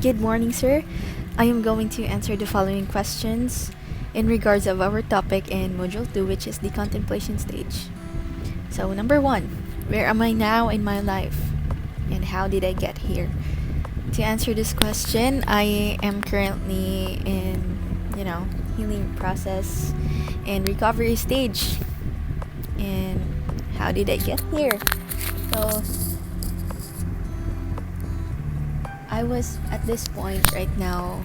Good morning, sir. I am going to answer the following questions in regards of our topic in Module 2, which is the contemplation stage. So, number 1, where am I now in my life? And how did I get here? To answer this question, I am currently in, healing process and recovery stage. And how did I get here? So, I was at this point right now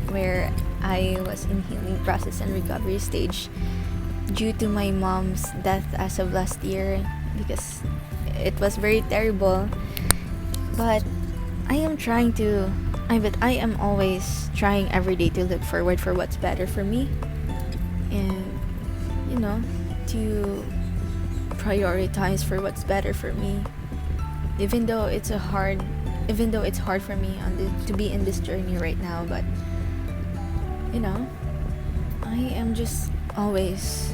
where I was in healing process and recovery stage due to my mom's death as of last year, because it was very terrible. But I am always trying every day to look forward for what's better for me, and to prioritize for what's better for me, even though it's hard for me to be in this journey right now. But I am just always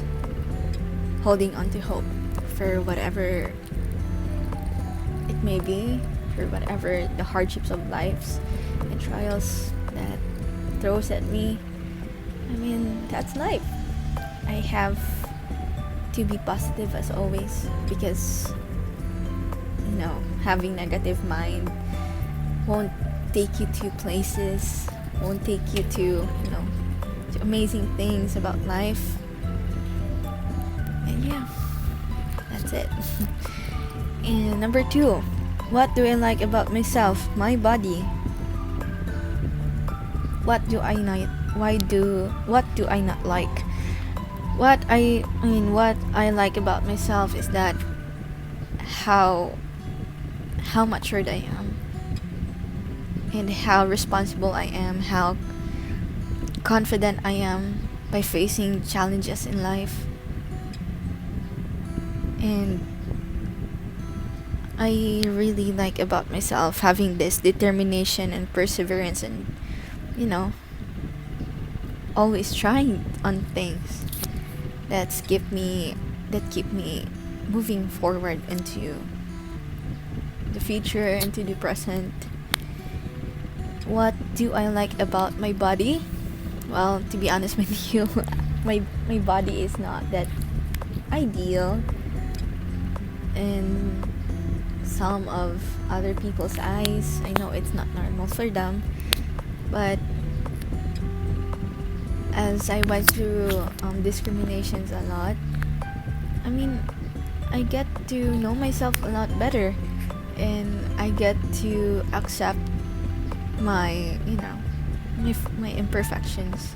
holding on to hope for whatever it may be, for whatever the hardships of life and trials that throws at me. That's life. I have to be positive as always, because having negative mind won't take you to places, won't take you to to amazing things about life. And yeah, that's it. And number 2, what do I like about myself? My body. What do I not like? What I like about myself is that how matured I am, and how responsible I am, how confident I am by facing challenges in life. And I really like about myself having this determination and perseverance, and always trying on things that keep me moving forward into the future, into the present. What do I like about my body? Well, to be honest with you, my body is not that ideal in some of other people's eyes. I know it's not normal for them, but as I went through discriminations a lot, I get to know myself a lot better, and I get to accept my my imperfections,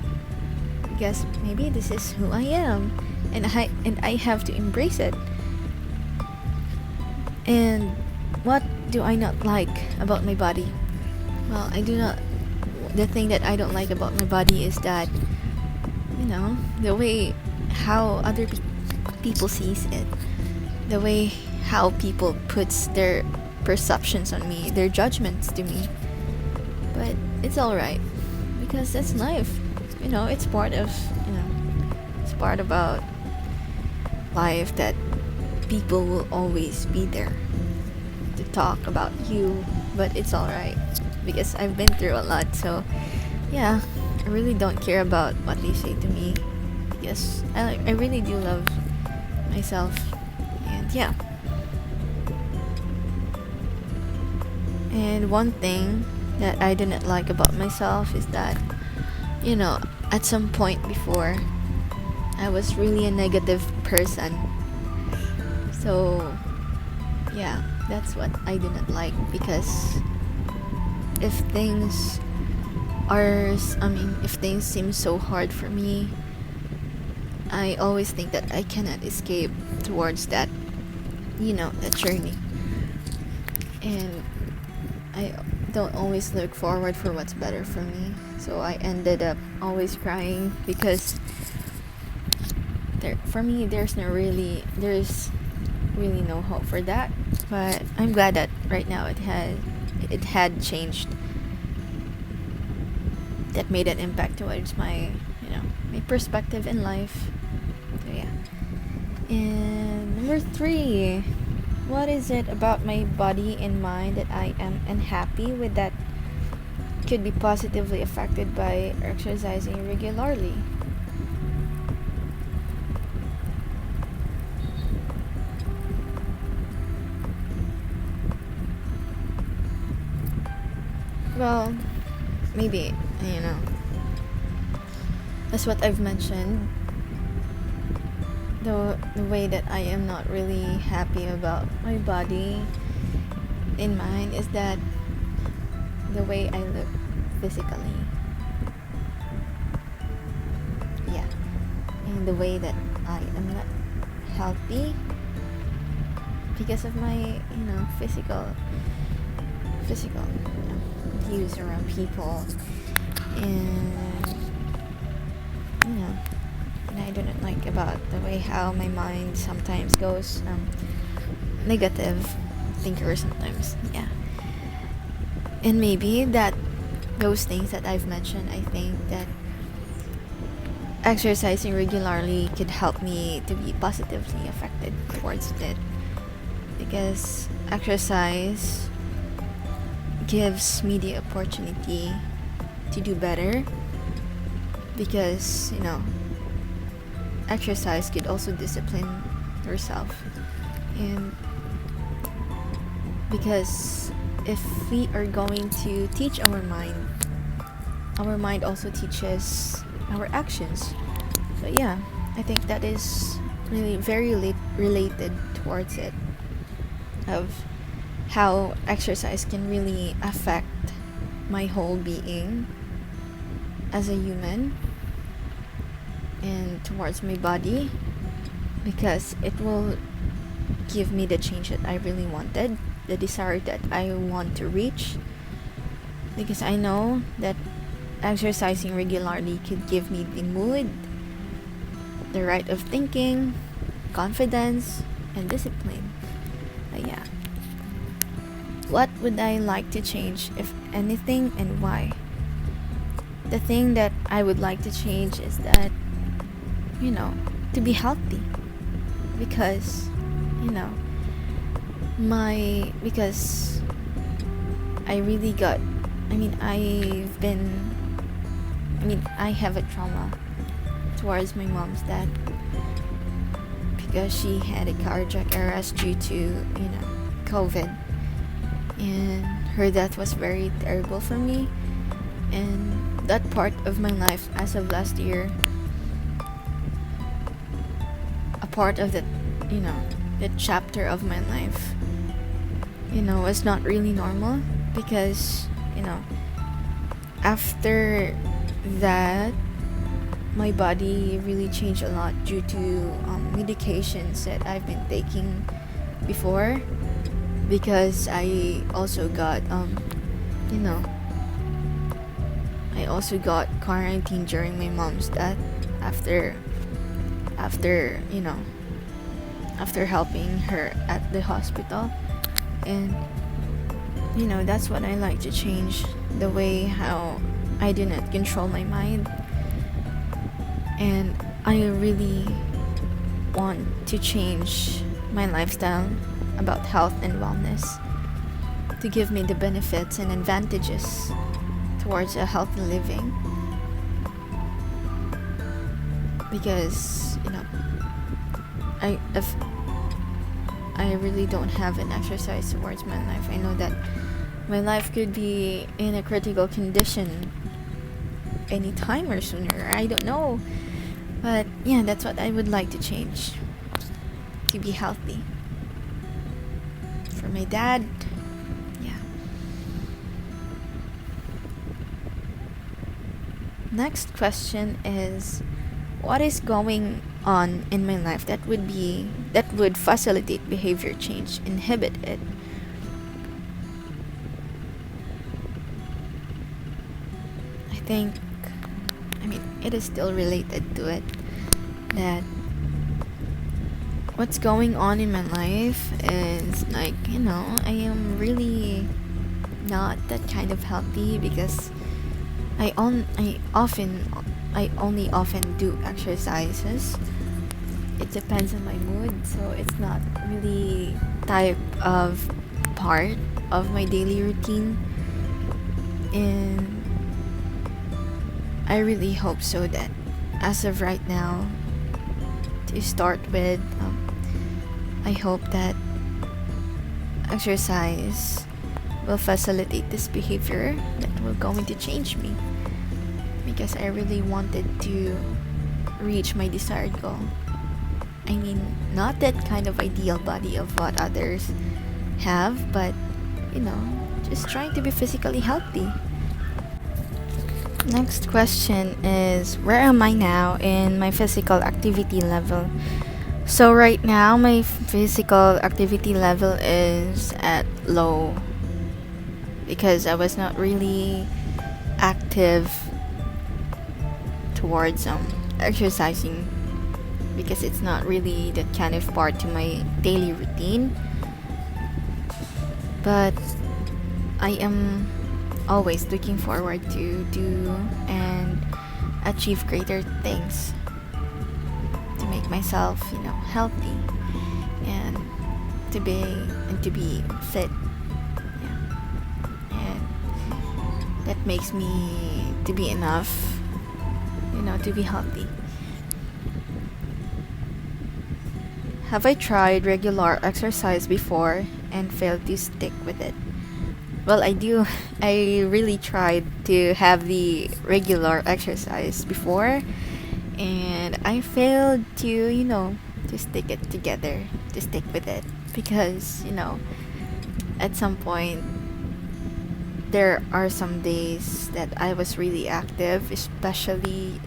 because maybe this is who I am, and I have to embrace it. And what do I not like about my body? Well, the thing that I don't like about my body is that the way how other people sees it, the way how people puts their perceptions on me, their judgments to me. But it's alright, because that's life. It's part of about life, that people will always be there to talk about you. But it's alright, because I've been through a lot. So yeah, I really don't care about what they say to me, because I really do love myself. And yeah. And one thing that I didn't like about myself is that at some point before, I was really a negative person. So yeah, that's what I didn't like, because if things seem so hard for me, I always think that I cannot escape towards that journey. And I don't always look forward for what's better for me. So I ended up always crying, because there's really no hope for that. But I'm glad that right now it had changed, that made an impact towards my my perspective in life. So yeah. And number 3, what is it about my body and mind that I am unhappy with that could be positively affected by exercising regularly? Well, maybe, you know, that's what I've mentioned. The way that I am not really happy about my body in mind is that the way I look physically. Yeah. And the way that I am not healthy because of my, physical views around people, and and I do not like about the way how my mind sometimes goes negative thinker sometimes. Yeah. And maybe that those things that I've mentioned, I think that exercising regularly could help me to be positively affected towards it, because exercise gives me the opportunity to do better, because exercise could also discipline yourself. And because if we are going to teach our mind also teaches our actions. So yeah, I think that is really very related towards it, of how exercise can really affect my whole being as a human and towards my body, because it will give me the change that I really wanted, the desire that I want to reach, because I know that exercising regularly could give me the mood, the right of thinking, confidence, and discipline. Yeah. What would I like to change, if anything, and why? The thing that I would like to change is that, to be healthy. Because, because I really I have a trauma towards my mom's death, because she had a cardiac arrest due to, COVID. And her death was very terrible for me. And that part of my life, as of last year, a part of that, that chapter of my life, was not really normal, because, after that, my body really changed a lot due to medications that I've been taking before, because I also got I also got quarantined during my mom's death, after after helping her at the hospital. And that's what I like to change, the way how I do not control my mind. And I really want to change my lifestyle about health and wellness, to give me the benefits and advantages towards a healthy living. Because if I really don't have an exercise towards my life, I know that my life could be in a critical condition anytime or sooner. I don't know. But yeah, that's what I would like to change, to be healthy. For my dad, yeah. Next question is, what is going on in my life that would facilitate behavior change, inhibit it? I think, it is still related to it, that what's going on in my life is like, I am really not that kind of healthy, because I only often do exercises. It depends on my mood, so it's not really type of part of my daily routine. And I really hope so that as of right now, to start with, I hope that exercise will facilitate this behavior that will going to change me, because I really wanted to reach my desired goal. I mean, not that kind of ideal body of what others have, but just trying to be physically healthy. Next question is, where am I now in my physical activity level? So right now my physical activity level is at low because I was not really active towards exercising, because it's not really that kind of part to my daily routine. But I am always looking forward to do and achieve greater things to make myself, healthy and to be fit. Yeah. And that makes me to be enough, to be healthy. Have I tried regular exercise before and failed to stick with it? Well, I do. I really tried to have the regular exercise before, and I failed to stick it together, to stick with it, because, at some point, there are some days that I was really active, especially,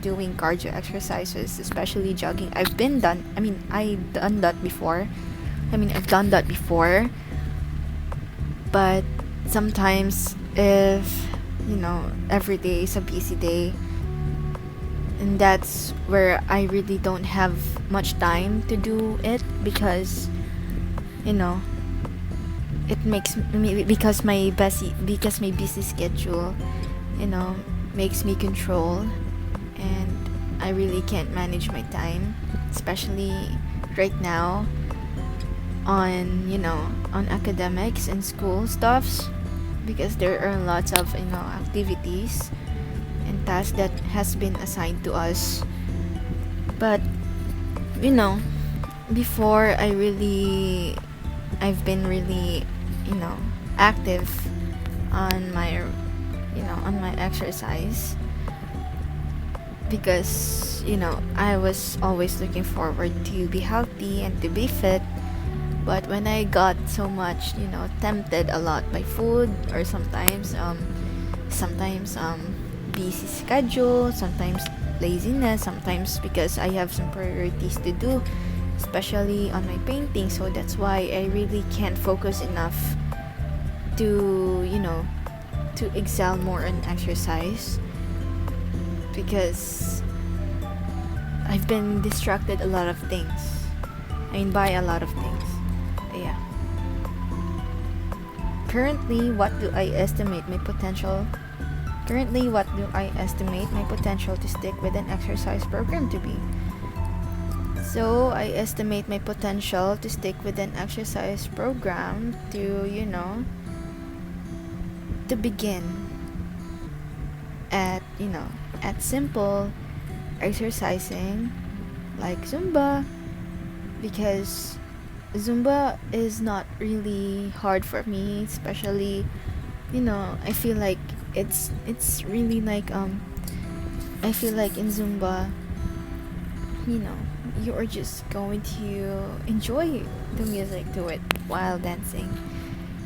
doing cardio exercises, especially jogging. I've done that before. I've done that before. But sometimes if, every day is a busy day, and that's where I really don't have much time to do it, because, it makes me, because my busy schedule, makes me control, and I really can't manage my time, especially right now on academics and school stuffs, because there are lots of activities and tasks that has been assigned to us. But before, I've been really active on my exercise, because I was always looking forward to be healthy and to be fit. But when I got so much tempted a lot by food, or sometimes busy schedule, sometimes laziness, sometimes because I have some priorities to do, especially on my painting. So that's why I really can't focus enough to to excel more in exercise, because I've been distracted a lot of things. By a lot of things. Yeah. Currently, what do I estimate my potential to stick with an exercise program to be? So, I estimate my potential to stick with an exercise program to, to begin at simple exercising like Zumba, because Zumba is not really hard for me, especially I feel like it's really like I feel like in Zumba, you are just going to enjoy the music to it while dancing,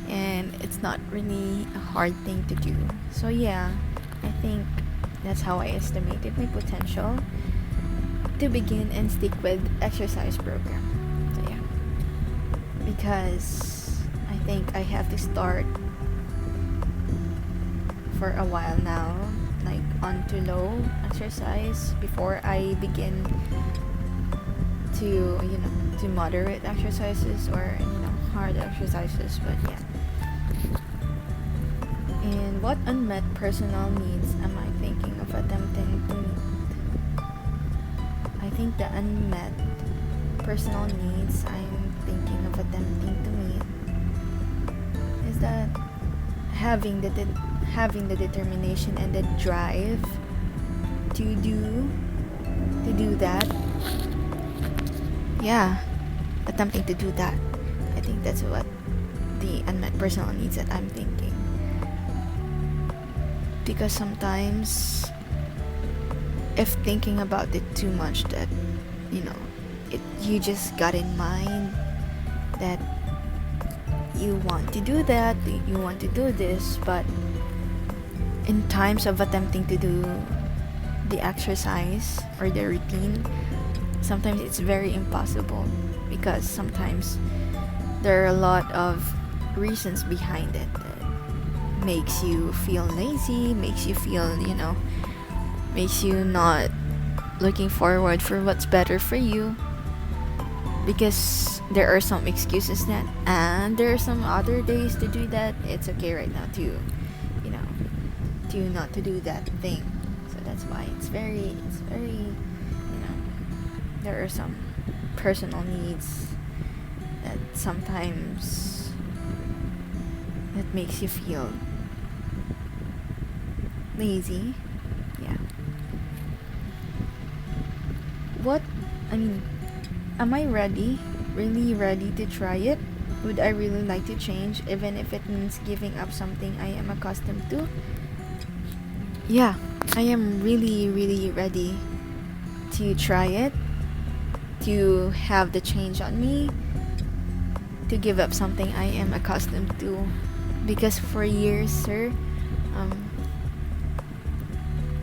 and it's not really a hard thing to do. So yeah, I think that's how I estimated my potential to begin and stick with exercise program. So yeah, because I think I have to start for a while now, like on to low exercise before I begin to to moderate exercises, or hard exercises. But yeah. And what unmet personal needs am I thinking of attempting to meet? I think the unmet personal needs I'm thinking of attempting to meet is that having the determination and the drive to do that. Yeah, attempting to do that. I think that's what the unmet personal needs that I'm thinking. Because sometimes, if thinking about it too much, that you know, you just got in mind that you want to do that, you want to do this, but in times of attempting to do the exercise or the routine, sometimes it's very impossible because sometimes there are a lot of reasons behind it that makes you feel lazy, makes you feel, makes you not looking forward for what's better for you, because there are some excuses that, and there are some other days to do that. It's okay right now to not to do that thing. So that's why it's very there are some personal needs that sometimes that makes you feel lazy. Yeah. Am I really ready to try it? Would I really like to change, even if it means giving up something I am accustomed to? Yeah, I am really, really ready to try it, to have the change on me, to give up something I am accustomed to. Because for years, sir,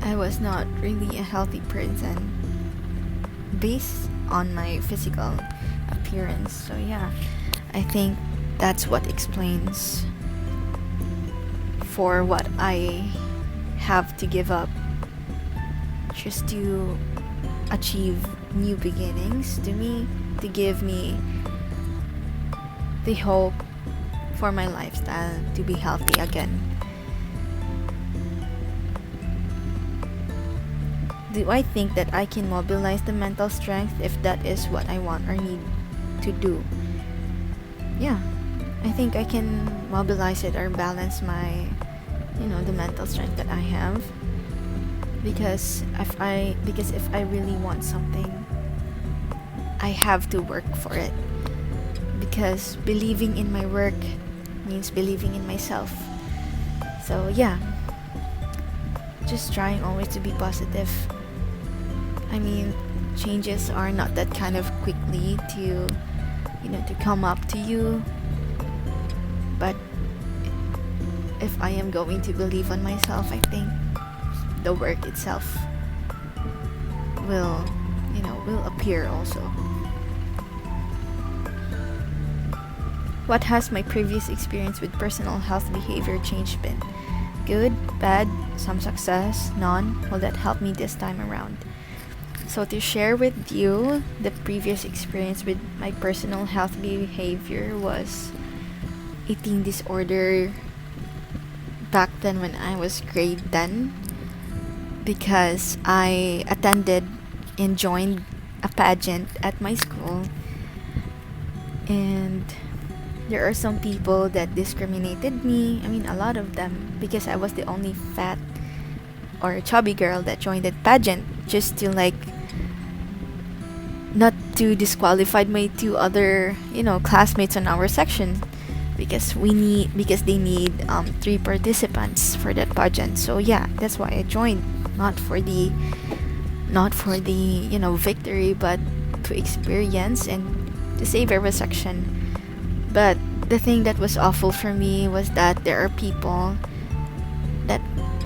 I was not really a healthy person based on my physical appearance. So yeah, I think that's what explains for what I have to give up just to achieve new beginnings, to give me the hope for my lifestyle to be healthy again. Do I think that I can mobilize the mental strength if that is what I want or need to do? Yeah, I think I can mobilize it or balance my, the mental strength that I have. Because if I really want something, I have to work for it. Because believing in my work means believing in myself. So yeah, just trying always to be positive. Changes are not that kind of quickly to come up to you. But if I am going to believe on myself, I think the work itself will appear also. What has my previous experience with personal health behavior change been? Good, bad, some success, none? Will that help me this time around? So to share with you, the previous experience with my personal health behavior was eating disorder back then when I was grade 10, because I attended and joined a pageant at my school, and there are some people that discriminated me. A lot of them, because I was the only fat or chubby girl that joined that pageant, just to not to disqualify my two other classmates in our section, because they need 3 participants for that pageant. So yeah, that's why I joined, not for the victory, but to experience and to save every section. But the thing that was awful for me was that there are people that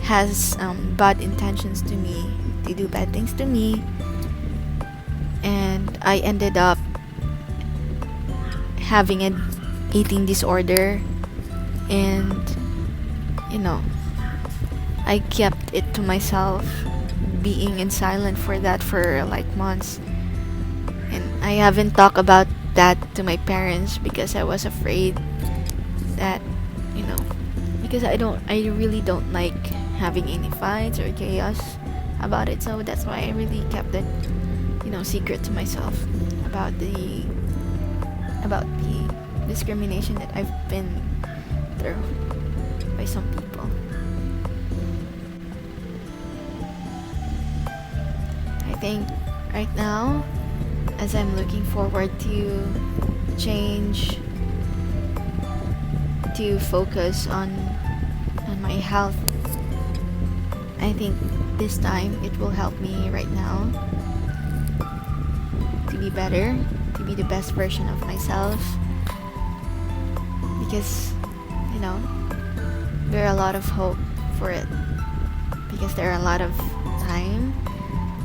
has bad intentions to me, they do bad things to me, and I ended up having an eating disorder, and I kept it to myself, being in silent for that for like months, and I haven't talked about that to my parents because I was afraid that because I really don't like having any fights or chaos about it. So that's why I really kept it secret to myself about the discrimination that I've been through by some people. think right now, as I'm looking forward to change, to focus on my health, I think this time it will help me right now to be better, to be the best version of myself. Because, you know, there are a lot of hope for it. Because there are a lot of time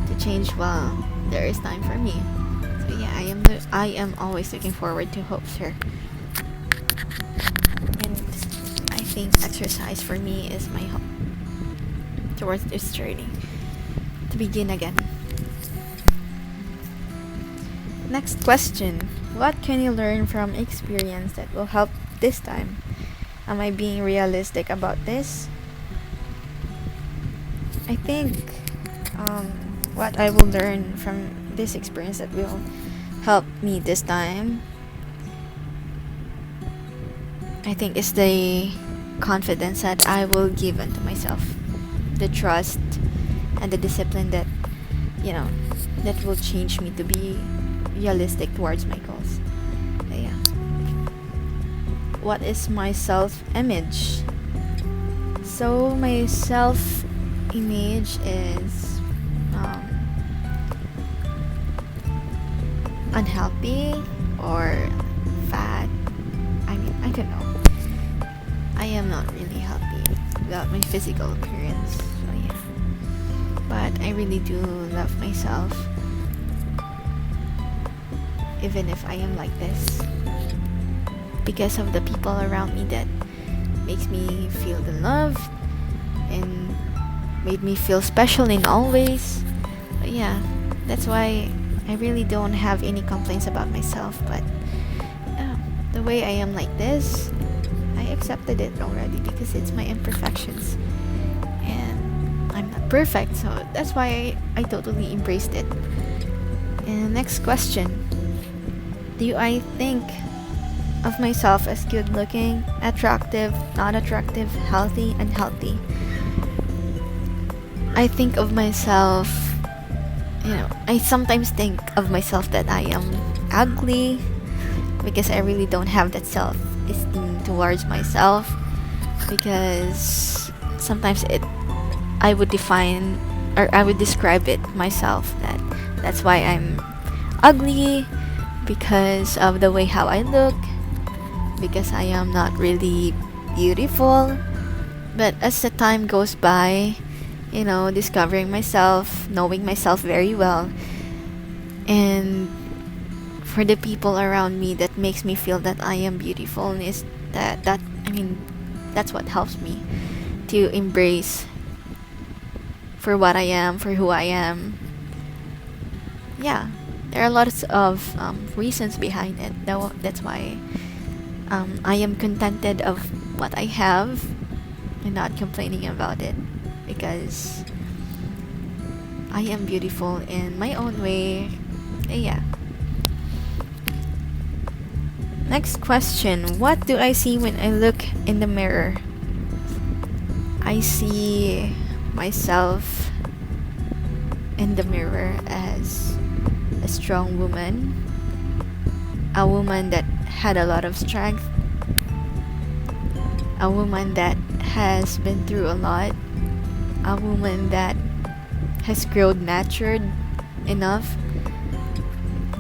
to change while there is time for me. So yeah, I am always looking forward to hope, sir. And I think exercise for me is my hope towards this journey to begin again. Next question. What can you learn from experience that will help this time? Am I being realistic about this? I think what I will learn from this experience that will help me this time, I think, is the confidence that I will give unto myself, the trust and the discipline that, that will change me to be realistic towards my goals. Yeah. What is my self-image? So my self-image is unhealthy or fat. I mean, I don't know. I am not really happy about my physical appearance. So yeah. But I really do love myself, even if I am like this, because of the people around me that makes me feel the love and made me feel special in all ways. But yeah, that's why I really don't have any complaints about myself. But the way I am like this, I accepted it already because it's my imperfections, and I'm not perfect, so that's why I totally embraced it. And next question. Do I think of myself as good looking, attractive, not attractive, healthy, unhealthy? I think of myself, I sometimes think of myself that I am ugly because I really don't have that self-esteem towards myself, because sometimes I would define, or I would describe it myself that that's why I'm ugly, because of the way how I look, because I am not really beautiful. But as the time goes by, discovering myself, knowing myself very well, and for the people around me that makes me feel that I am beautiful, is that's what helps me to embrace for what I am, for who I am. Yeah, there are lots of reasons behind it. That's why I am contented of what I have and not complaining about it, because I am beautiful in my own way. Yeah. Next question. What do I see when I look in the mirror? I see myself in the mirror as a strong woman, a woman that had a lot of strength, a woman that has been through a lot, a woman that has grown matured enough,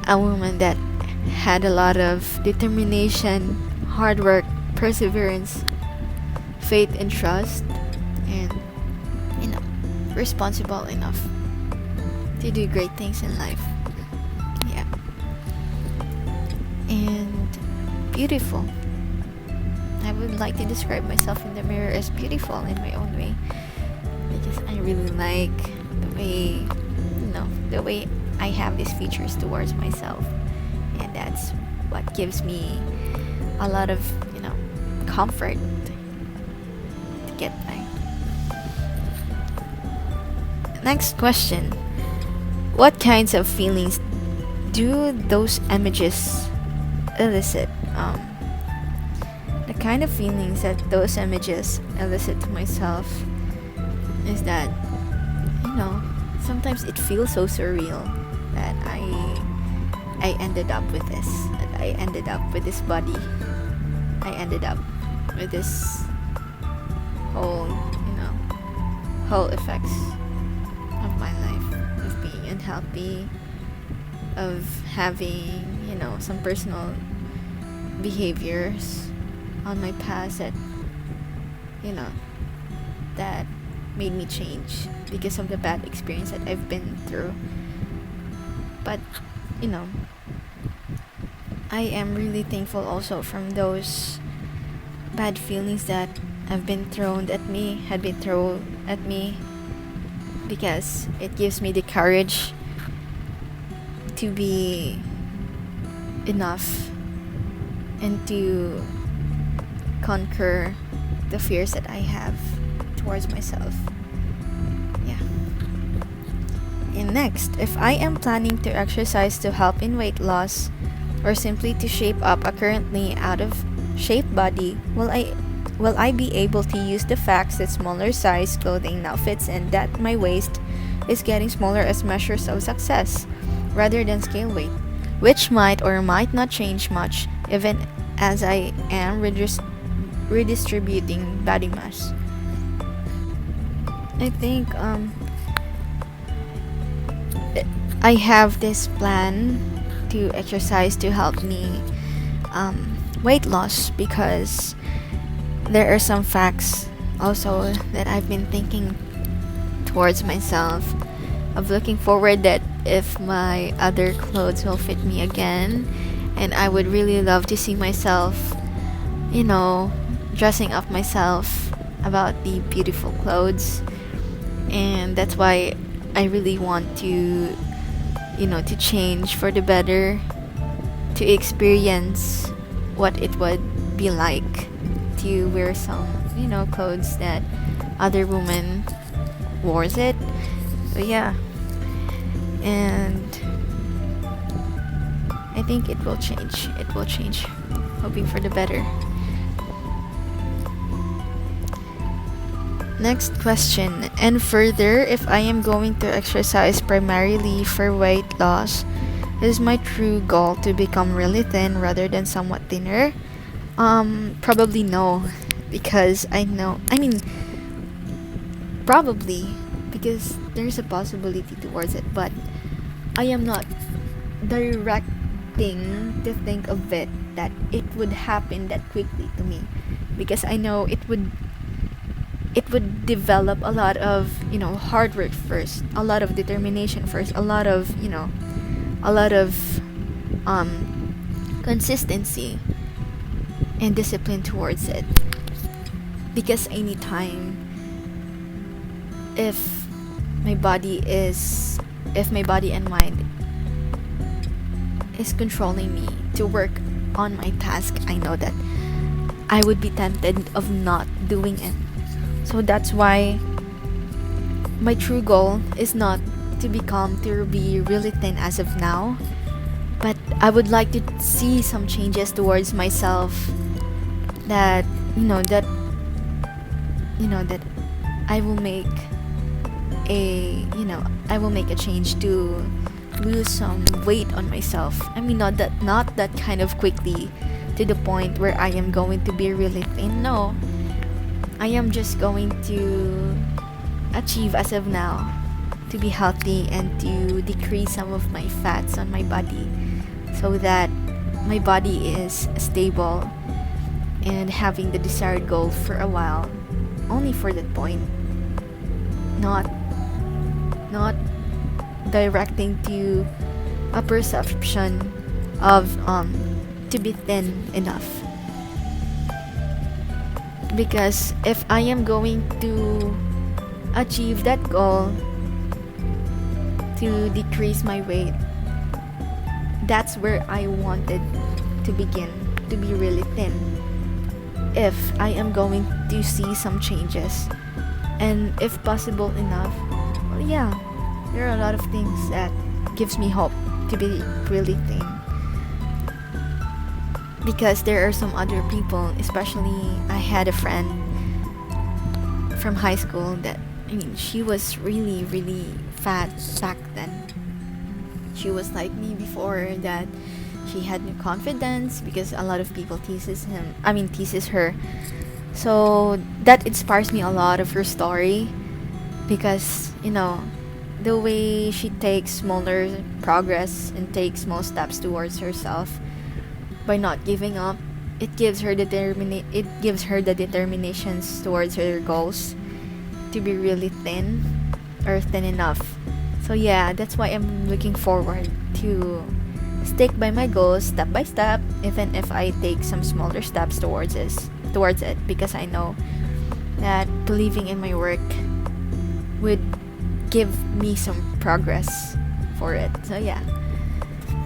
a woman that had a lot of determination, hard work, perseverance, faith, and trust, and responsible enough to do great things in life. Yeah. And beautiful. I would like to describe myself in the mirror as beautiful in my own way, because I really like the way I have these features towards myself, and that's what gives me a lot of comfort to get by. Next question. What kinds of feelings do those images elicit? The kind of feelings that those images elicit to myself is that, sometimes it feels so surreal that I ended up with this. That I ended up with this body. I ended up with this whole, whole effects of my life, of being unhealthy, of having, some personal behaviors on my past that, that made me change because of the bad experience that I've been through. But, you know, I am really thankful also from those bad feelings that had been thrown at me, because it gives me the courage to be enough and to conquer the fears that I have towards myself. Yeah. And next, if I am planning to exercise to help in weight loss or simply to shape up a currently out of shape body, will I be able to use the facts that smaller size clothing now fits and that my waist is getting smaller as measures of success rather than scale weight, which might or might not change much even as I am redistributing body mass? I think I have this plan to exercise to help me weight loss, because there are some facts also that I've been thinking towards myself, of looking forward that if my other clothes will fit me again, and I would really love to see myself, dressing up myself about the beautiful clothes. And that's why I really want to change for the better, to experience what it would be like to wear some clothes that other women wears it. But yeah, and I think it will change, hoping for the better. Next question. And further, if I am going to exercise primarily for weight loss, is my true goal to become really thin rather than somewhat thinner? Probably no, because probably, because there's a possibility towards it, but I am not directing to think of it that it would happen that quickly to me, because I know it would develop a lot of hard work first, a lot of determination first, a lot of consistency and discipline towards it. Because any time, if my body and mind is controlling me to work on my task, I know that I would be tempted of not doing it. So that's why my true goal is not to be really thin as of now, but I would like to see some changes towards myself, that that I will make a change to lose some weight on myself. Not that kind of quickly, to the point where I am going to be really thin. No, I am just going to achieve as of now to be healthy and to decrease some of my fats on my body, so that my body is stable and having the desired goal for a while, only for that point, not directing to a perception of to be thin enough. Because if I am going to achieve that goal to decrease my weight, that's where I wanted to begin, to be really thin. If I am going to see some changes, and if possible enough, well, yeah, there are a lot of things that gives me hope to be really thin. Because there are some other people, especially I had a friend from high school that she was really fat back then. She was like me before, that she had no confidence because a lot of people teases her. So that inspires me a lot of her story, because the way she takes smaller progress and takes small steps towards herself by not giving up, it gives her the determinations towards her goals to be really thin, or thin enough. So yeah, that's why I'm looking forward to stick by my goals step by step, even if I take some smaller steps towards it, because I know that believing in my work would give me some progress for it. So yeah.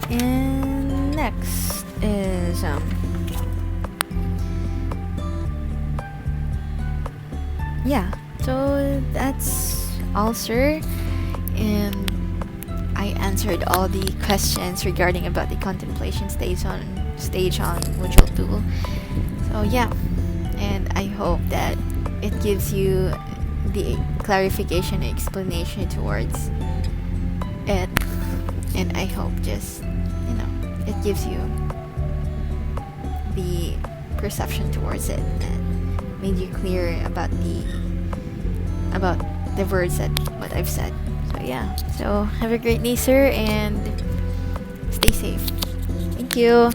And next is yeah. So that's all, sir. And I answered all the questions regarding about the contemplation stage on module 2. So yeah, and I hope that it gives you the clarification and explanation towards it, and I hope just it gives you the perception towards it and made you clear about the words that what I've said. So yeah, so have a great day, sir, and stay safe. Thank you.